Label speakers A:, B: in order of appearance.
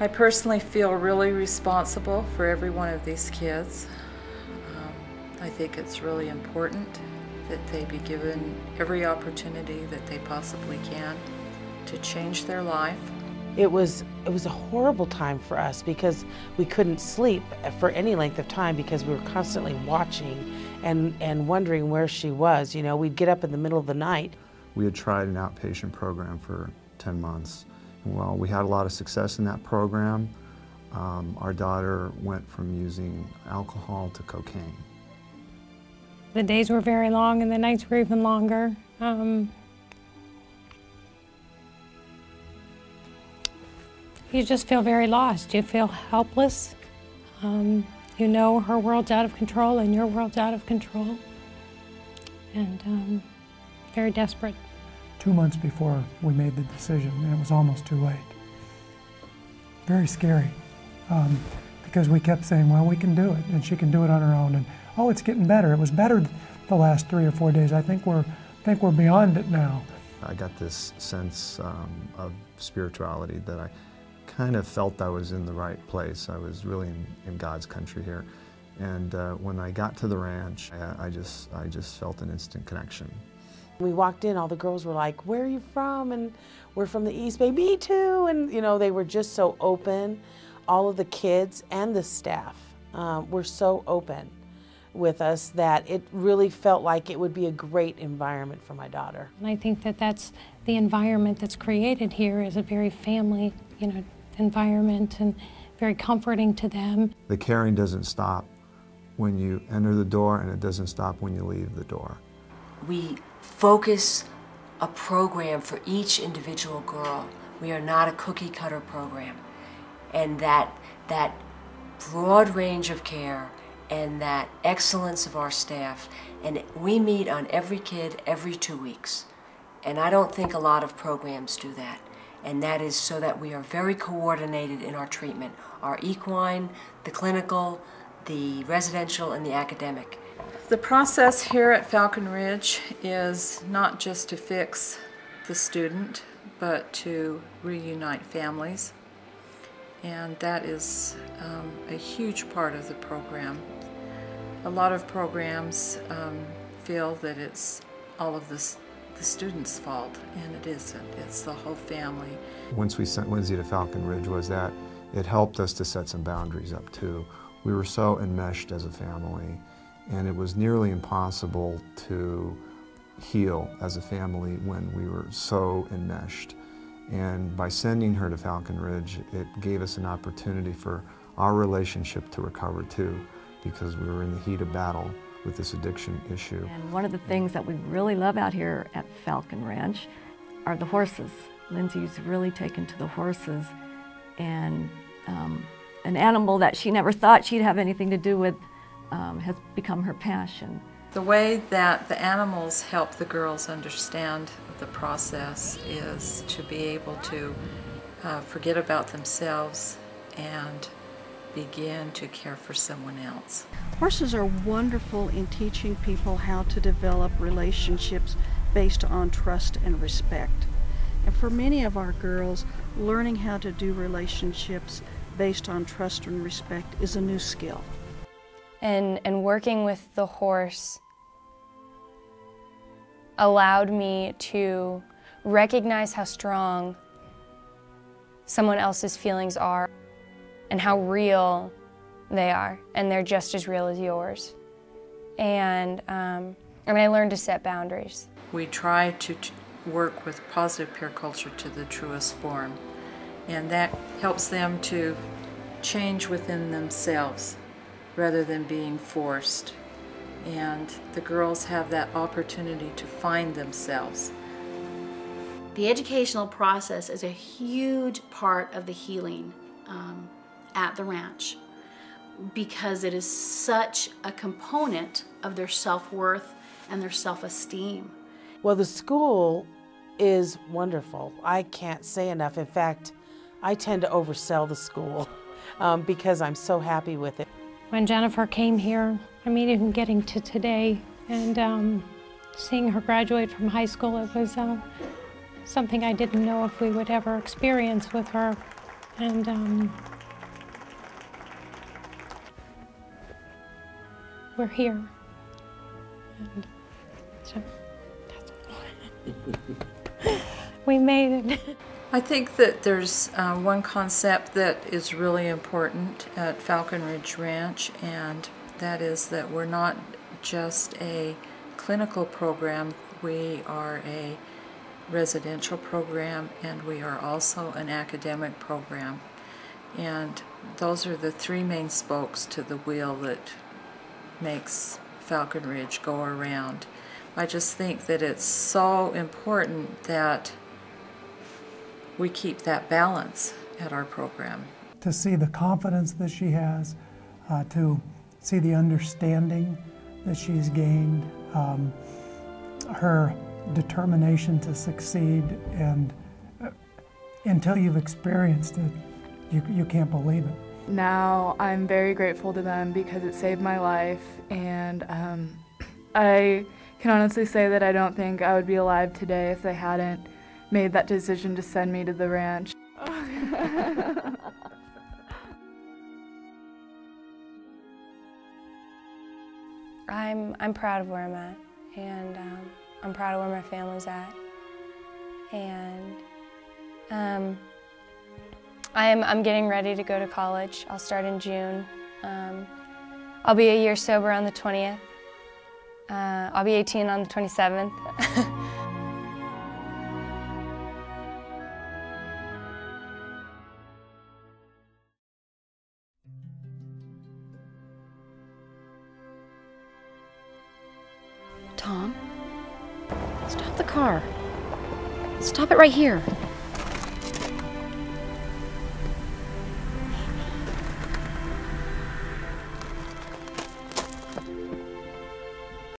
A: I personally feel really responsible for every one of these kids. I think it's really important that they be given every opportunity that they possibly can to change their life.
B: It was a horrible time for us because we couldn't sleep for any length of time because we were constantly watching and wondering where she was. You know, we'd get up in the middle of the night.
C: We had tried an outpatient program for 10 months. Well, we had a lot of success in that program. Our daughter went from using alcohol to cocaine.
D: The days were very long and the nights were even longer. You just feel very lost. You feel helpless. You know her world's out of control and your world's out of control. And very desperate.
E: 2 months before we made the decision, and it was almost too late. Very scary, because we kept saying, well, we can do it, and she can do it on her own, and oh, it's getting better. It was better the last 3 or 4 days. I think we're beyond it now.
C: I got this sense of spirituality that I kind of felt I was in the right place. I was really in God's country here. And when I got to the ranch, I just felt an instant connection.
B: We walked in, all the girls were like, where are you from? And we're from the East Bay, me too. And you know, they were just so open. All of the kids and the staff were so open with us that it really felt like it would be a great environment for my daughter.
D: And I think that that's the environment that's created here is a very family, environment and very comforting to them.
C: The caring doesn't stop when you enter the door, and it doesn't stop when you leave the door.
F: We focus a program for each individual girl. We are not a cookie-cutter program. And that broad range of care and that excellence of our staff, and we meet on every kid every 2 weeks. And I don't think a lot of programs do that. And that is so that we are very coordinated in our treatment. Our equine, the clinical, the residential, and the academic.
A: The process here at Falcon Ridge is not just to fix the student, but to reunite families. And that is a huge part of the program. A lot of programs feel that it's all of the student's fault, and it isn't. It's the whole family.
C: Once we sent Lindsay to Falcon Ridge was that it helped us to set some boundaries up too. We were so enmeshed as a family, and it was nearly impossible to heal as a family when we were so enmeshed. And by sending her to Falcon Ridge, it gave us an opportunity for our relationship to recover too, because we were in the heat of battle with this addiction issue.
G: And one of the things that we really love out here at Falcon Ranch are the horses. Lindsay's really taken to the horses, and an animal that she never thought she'd have anything to do with has become her passion.
A: The way that the animals help the girls understand the process is to be able to forget about themselves and begin to care for someone else.
H: Horses are wonderful in teaching people how to develop relationships based on trust and respect. And for many of our girls, learning how to do relationships based on trust and respect is a new skill.
I: And working with the horse allowed me to recognize how strong someone else's feelings are and how real they are, and they're just as real as yours. And I learned to set boundaries.
A: We try to work with positive peer culture to the truest form, and that helps them to change within themselves rather than being forced. And the girls have that opportunity to find themselves.
J: The educational process is a huge part of the healing at the ranch, because it is such a component of their self-worth and their self-esteem.
B: Well, the school is wonderful. I can't say enough. In fact, I tend to oversell the school because I'm so happy with it.
D: When Jennifer came here, even getting to today and seeing her graduate from high school, it was something I didn't know if we would ever experience with her. And we're here. And so that's all. We made it.
A: I think that there's one concept that is really important at Falcon Ridge Ranch, and that is that we're not just a clinical program, we are a residential program, and we are also an academic program. And those are the three main spokes to the wheel that makes Falcon Ridge go around. I just think that it's so important that we keep that balance at our program.
E: To see the confidence that she has, to see the understanding that she's gained, her determination to succeed, and until you've experienced it, you can't believe it.
K: Now I'm very grateful to them because it saved my life, and I can honestly say that I don't think I would be alive today if they hadn't made that decision to send me to the ranch.
I: I'm proud of where I'm at, and I'm proud of where my family's at, and I'm getting ready to go to college. I'll start in June. I'll be a year sober on the 20th. I'll be 18 on the 27th.
L: Tom, stop the car. Stop it right here.